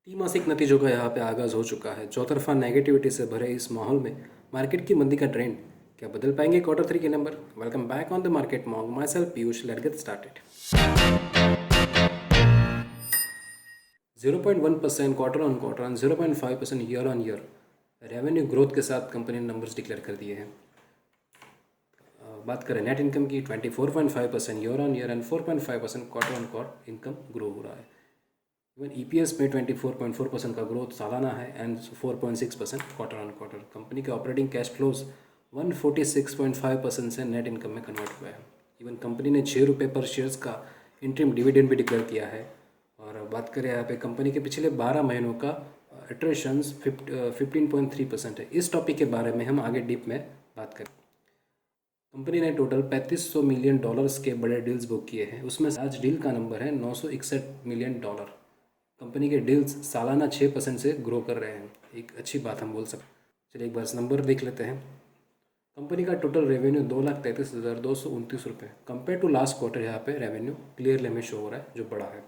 त्रैमासिक नतीजों का यहाँ पे आगाज़ हो चुका है। चौतरफा नेगेटिविटी से भरे इस माहौल में मार्केट की मंदी का ट्रेंड क्या बदल पाएंगे Q3 के number? Welcome back on the market मॉन्ग, my self Piyush, let's get started. 0.1% quarter on quarter और 0.5% year on year revenue growth के साथ कंपनी ने नंबर्स डिक्लेयर कर दिए हैं। बात करें नेट इनकम की, 24.5% year on year and 4.5% quarter on quarter income grow हो रहा है। इवन EPS में 24.4% का ग्रोथ सालाना है and 4.6% quarter on quarter. Company के ऑपरेटिंग कैश फ्लोज 146.5% से नेट इनकम में कन्वर्ट हुआ है। इवन कंपनी ने 6 रुपये पर शेयर्स का इंटरिम डिविडेंड भी डिक्लेयर किया है। और बात करें यहाँ पे कंपनी के पिछले 12 महीनों का अट्रेशंस 15.3% है। इस टॉपिक के बारे में हम आगे डीप में बात करें। कंपनी ने टोटल $3500 मिलियन के बड़े डील्स बुक किए हैं। उसमें आज डील का नंबर है $961 मिलियन। कंपनी के डील्स सालाना 6% से ग्रो कर रहे हैं, एक अच्छी बात हम बोल सकते हैं। चलिए एक बार नंबर देख लेते हैं। कंपनी का टोटल रेवेन्यू 2,33,229 रुपये कंपेयर टू लास्ट क्वार्टर। यहाँ पे रेवेन्यू क्लियरली हमें शो हो रहा है जो बड़ा है।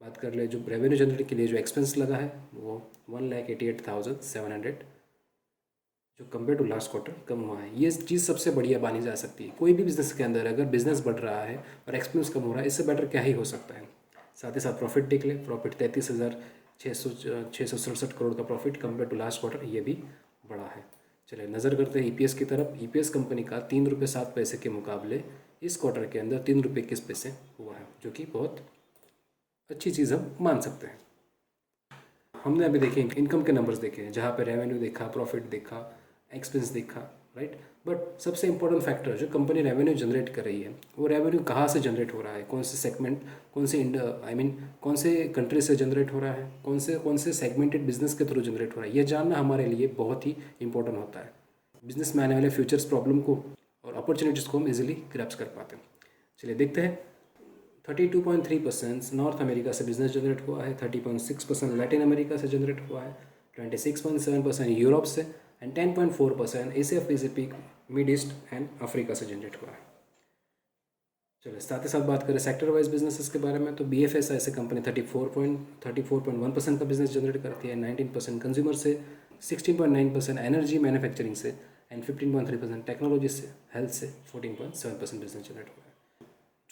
बात कर ले जो रेवेन्यू जनरेट के लिए जो एक्सपेंस लगा है वो 1,88,700 जो कंपेयर टू लास्ट क्वार्टर कम हुआ है। ये चीज़ सबसे बढ़िया मानी जा सकती है। कोई भी बिजनेस के अंदर अगर बिजनेस बढ़ रहा है और एक्सपेंस कम हो रहा है, इससे बेटर क्या ही हो सकता है। साथ ही साथ प्रॉफिट देख ले, प्रॉफिट 33,667 करोड़ का profit compare to last quarter, ये भी बड़ा है। चलिए नज़र करते हैं EPS की तरफ। EPS कंपनी का 3 रुपये 7 पैसे के मुकाबले इस क्वार्टर के अंदर 3 रुपये 21 पैसे हुआ है, जो कि बहुत अच्छी चीज़ हम मान सकते हैं। हमने अभी देखे इनकम के नंबर्स देखे हैं, जहाँ पे रेवेन्यू देखा, प्रॉफिट देखा, एक्सपेंस देखा, राइट। बट सबसे इंपॉर्टेंट फैक्टर जो कंपनी रेवेन्यू जनरेट कर रही है, वो रेवेन्यू कहाँ से जनरेट हो रहा है, कौन से सेगमेंट, कौन से कंट्री से जनरेट हो रहा है, कौन से सेगमेंटेड बिजनेस के थ्रू जनरेट हो रहा है, ये जानना हमारे लिए बहुत ही इंपॉर्टेंट होता है। बिजनेस में आने वाले फ्यूचर्स प्रॉब्लम को और अपॉर्चुनिटीज़ को हम इजीली ग्रैप्स कर पाते हैं। चलिए देखते हैं। 32.3% नॉर्थ अमेरिका से बिजनेस जनरेट हुआ है, 30.6% लैटिन अमेरिका से जनरेट हुआ है, 26.7% यूरोप से and 10.4% Asia Pacific, mid east and Africa से जनरेट हुआ है। चलिए साथ ही साथ बात करें सेक्टर वाइज बिजनेसेस के बारे में, तो BFSI से कंपनी 34.1% का बिजनेस जनरेट करती है, 19% कंज्यूमर से, 16.9% एनर्जी मैन्युफैक्चरिंग से एंड 15.3% टेक्नोलॉजी से, हेल्थ से 14.7% बिजनेस जनरेट हुआ है।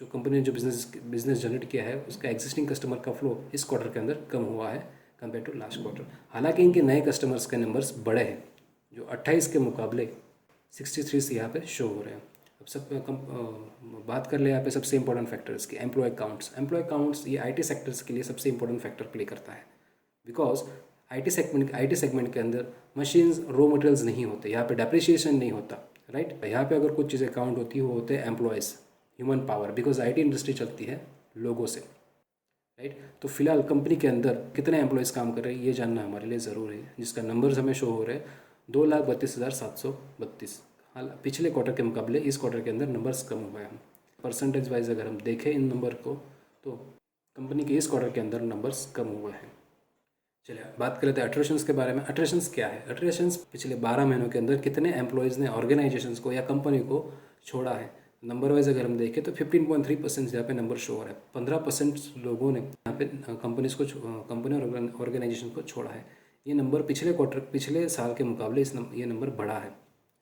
जो कंपनी ने जो बिजनेस जनरेट किया है उसका एग्जिस्टिंग कस्टमर का फ्लो इस क्वार्टर के अंदर कम हुआ है कंपेयर टू लास्ट क्वार्टर। हालांकि इनके नए कस्टमर्स के नंबर्स बड़े हैं, जो 28 के मुकाबले 63 से यहाँ पे शो हो रहे हैं। अब बात कर ले यहाँ पे सबसे इंपॉर्टेंट फैक्टर्स की, एम्प्लॉय काउंट्स ये IT सेक्टर्स के लिए सबसे इंपॉर्टेंट फैक्टर प्ले करता है। बिकॉज IT सेगमेंट के अंदर मशीन्स, रॉ मटेरियल्स नहीं होते, यहाँ पे डेप्रिसिएशन नहीं होता, राइट। यहाँ पे अगर कुछ चीज़ें काउंट होती है वो होते हैं employees, human power, because IT industry चलती है लोगों से, राइट। तो फिलहाल कंपनी के अंदर कितने एम्प्लॉयज़ काम कर रहे हैं ये जानना हमारे लिए ज़रूरी है, जिसका नंबर्स हमें शो हो रहे हैं 2,32,732। हाल पिछले क्वार्टर के मुकाबले इस क्वार्टर के अंदर नंबर्स कम हुए हैं। परसेंटेज वाइज अगर हम देखें इन नंबर को तो कंपनी के इस क्वार्टर के अंदर नंबर्स कम हुए हैं। चलिए बात कर लेते हैं अट्रेशंस के बारे में। अट्रेशंस क्या है? अट्रेशंस पिछले 12 महीनों के अंदर कितने एम्प्लॉयज़ ने ऑर्गेनाइजेशंस को या कंपनी को छोड़ा है। नंबर वाइज अगर हम देखें तो 15.3% यहाँ पे नंबर शो हो रहा है। 15% लोगों ने यहाँ पे कंपनी और ऑर्गेनाइजेशन को छोड़ा है। ये नंबर पिछले साल के मुकाबले ये नंबर बढ़ा है।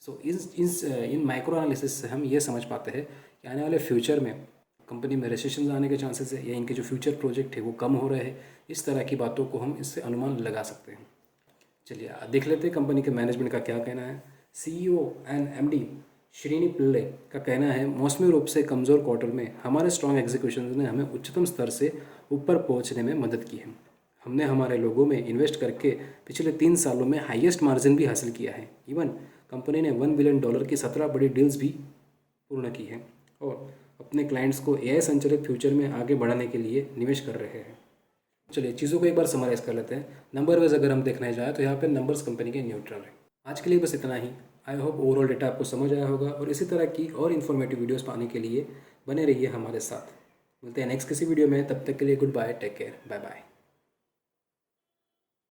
सो इन माइक्रो एनालिसिस से हम ये समझ पाते हैं कि आने वाले फ्यूचर में कंपनी में रिसेशन आने के चांसेस है या इनके जो फ्यूचर प्रोजेक्ट है वो कम हो रहे हैं। इस तरह की बातों को हम इससे अनुमान लगा सकते हैं। चलिए देख लेते हैं कंपनी के मैनेजमेंट का क्या कहना है। CEO एंड MD श्रीनी पिल्ले का कहना है, मौसमी रूप से कमज़ोर क्वार्टर में हमारे स्ट्रॉन्ग एग्जीक्यूशन ने हमें उच्चतम स्तर से ऊपर पहुंचने में मदद की है। हमने हमारे लोगों में इन्वेस्ट करके पिछले 3 सालों में हाईएस्ट मार्जिन भी हासिल किया है। इवन कंपनी ने $1 बिलियन की 17 बड़ी डील्स भी पूर्ण की है और अपने क्लाइंट्स को AI संचालित फ्यूचर में आगे बढ़ाने के लिए निवेश कर रहे हैं। चलिए चीज़ों को एक बार समराइज़ कर लेते हैं। नंबर वाइज अगर हम देखने जाए तो यहाँ पे नंबर्स कंपनी के न्यूट्रल है। आज के लिए बस इतना ही। आई होप ओवरऑल डेटा आपको समझ आया होगा और इसी तरह की और इन्फॉर्मेटिव वीडियोस पाने के लिए बने रहिए हमारे साथ। मिलते हैं नेक्स्ट किसी वीडियो में, तब तक के लिए good bye, take care, bye bye.